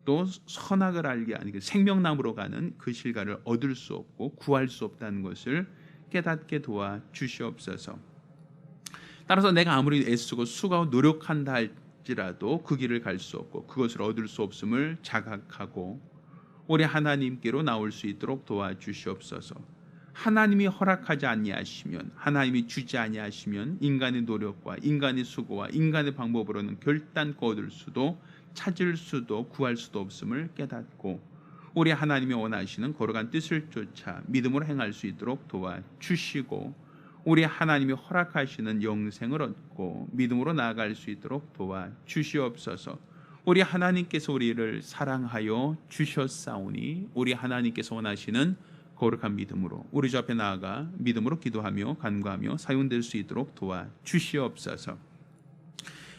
또 선악을 알게 하는 생명나무로 가는 그 실과를 얻을 수 없고 구할 수 없다는 것을 깨닫게 도와 주시옵소서. 따라서 내가 아무리 애쓰고 수고하고 노력한다 할지라도 그 길을 갈 수 없고 그것을 얻을 수 없음을 자각하고 우리 하나님께로 나올 수 있도록 도와주시옵소서. 하나님이 허락하지 아니하시면, 하나님이 주지 아니하시면 인간의 노력과 인간의 수고와 인간의 방법으로는 결단코 얻을 수도 찾을 수도 구할 수도 없음을 깨닫고 우리 하나님이 원하시는 거룩한 뜻을 쫓아 믿음으로 행할 수 있도록 도와주시고 우리 하나님이 허락하시는 영생을 얻고 믿음으로 나아갈 수 있도록 도와주시옵소서. 우리 하나님께서 우리를 사랑하여 주셨사오니 우리 하나님께서 원하시는 거룩한 믿음으로 우리 주 앞에 나아가 믿음으로 기도하며 간구하며 사용될 수 있도록 도와주시옵소서.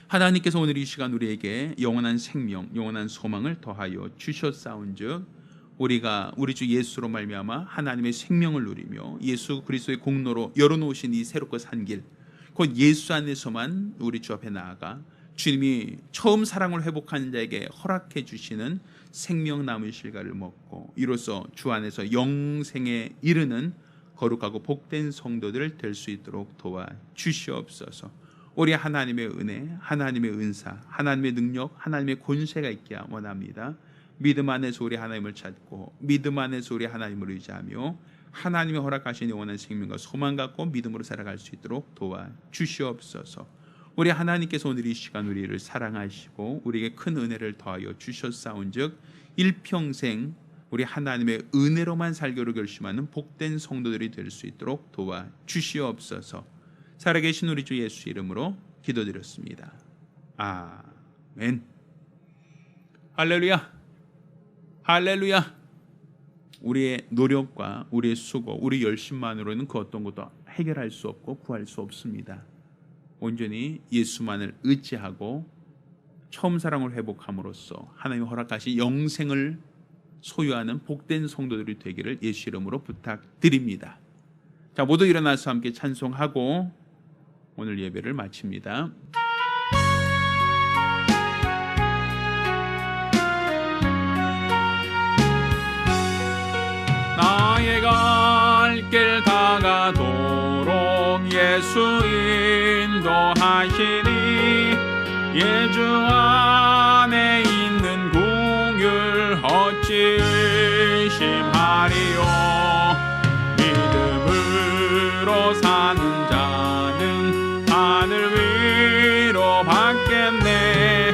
하나님께서 오늘 이 시간 우리에게 영원한 생명, 영원한 소망을 더하여 주셨사온즉 우리가 우리 주 예수로 말미암아 하나님의 생명을 누리며 예수 그리스도의 공로로 열어놓으신 이 새롭고 산 길, 곧 예수 안에서만 우리 주 앞에 나아가 주님이 처음 사랑을 회복하는 자에게 허락해 주시는 생명나무 실과를 먹고 이로써 주 안에서 영생에 이르는 거룩하고 복된 성도들 될 수 있도록 도와주시옵소서. 우리 하나님의 은혜, 하나님의 은사, 하나님의 능력, 하나님의 권세가 있기를 원합니다. 믿음 안에서 우리 하나님을 찾고 믿음 안에서 우리 하나님을 의지하며 하나님의 허락하신 영원한 생명과 소망 갖고 믿음으로 살아갈 수 있도록 도와주시옵소서. 우리 하나님께서 오늘 이 시간 우리를 사랑하시고 우리에게 큰 은혜를 더하여 주셨사온즉 일평생 우리 하나님의 은혜로만 살기로 결심하는 복된 성도들이 될 수 있도록 도와주시옵소서. 살아계신 우리 주 예수 이름으로 기도드렸습니다. 아멘. 할렐루야, 할렐루야. 우리의 노력과 우리의 수고, 우리 열심만으로는 그 어떤 것도 해결할 수 없고 구할 수 없습니다. 온전히 예수만을 의지하고 처음 사랑을 회복함으로써 하나님이 허락하신 영생을 소유하는 복된 성도들이 되기를 예수 이름으로 부탁드립니다. 자, 모두 일어나서 함께 찬송하고 오늘 예배를 마칩니다. 나의 예수 인도하시니 예주 안에 있는 궁율 어찌 의심하리요. 믿음으로 사는 자는 하늘 위로 받겠네.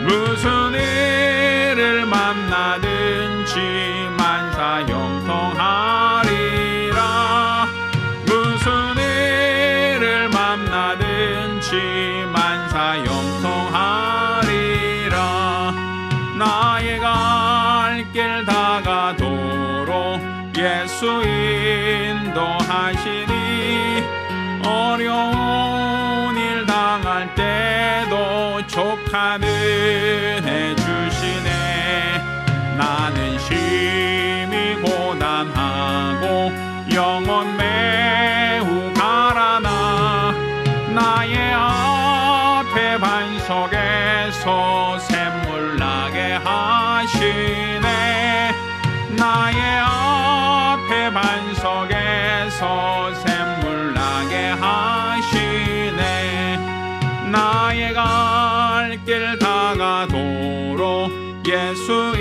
무슨 일을 만나든지 만사 형통하리라. 무슨 일을 만나든지 만사 형통하리라. 나의 갈 길 다가도록 예수 인도하시니 어려운 일 당할 때도 족한 은혜 주시네. 나는 심히 고단하고 영혼 매우 가라나 나의 앞에 반석에서 샘물 나게 하시네. 나의 앞에 반석에서 샘물 나게 하시네. 나의 갈 길 다가도록 예수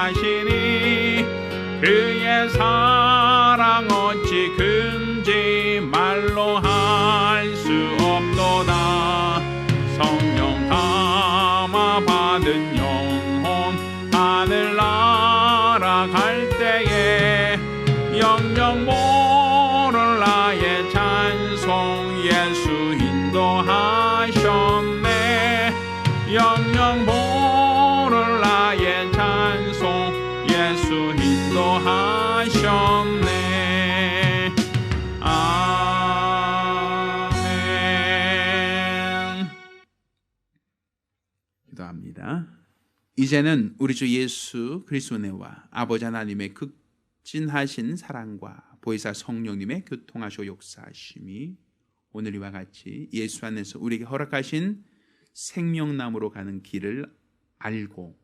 인도하시니 그의 사랑 어찌 금지 말로 할 수 없도다. 성령 담아 받은 영혼 하늘나라 갈 때에 영영 모를 나의 찬송 예수 인도하셨네. 영영 모를 나의 찬송 예수 인도하셨네. 아멘. 기도합니다. 이제는 우리 주 예수 그리스도의 은혜와 아버지 하나님의 극진하신 사랑과 보혜사 성령님의 교통하시고 역사하심이 오늘 이와 같이 예수 안에서 우리에게 허락하신 생명나무로 가는 길을 알고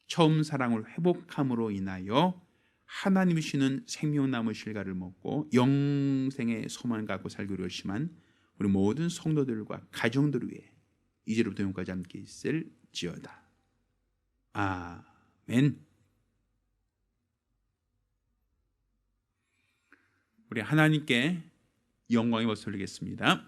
처음 사랑을 회복함으로 인하여 하나님이 주시는 생명나무 실과를 먹고 영생의 소망을 갖고 살기로 결심한 우리 모든 성도들과 가정들 위해 이제로부터 영까지 함께 있을지어다. 아멘. 우리 하나님께 영광의 박수 올리겠습니다.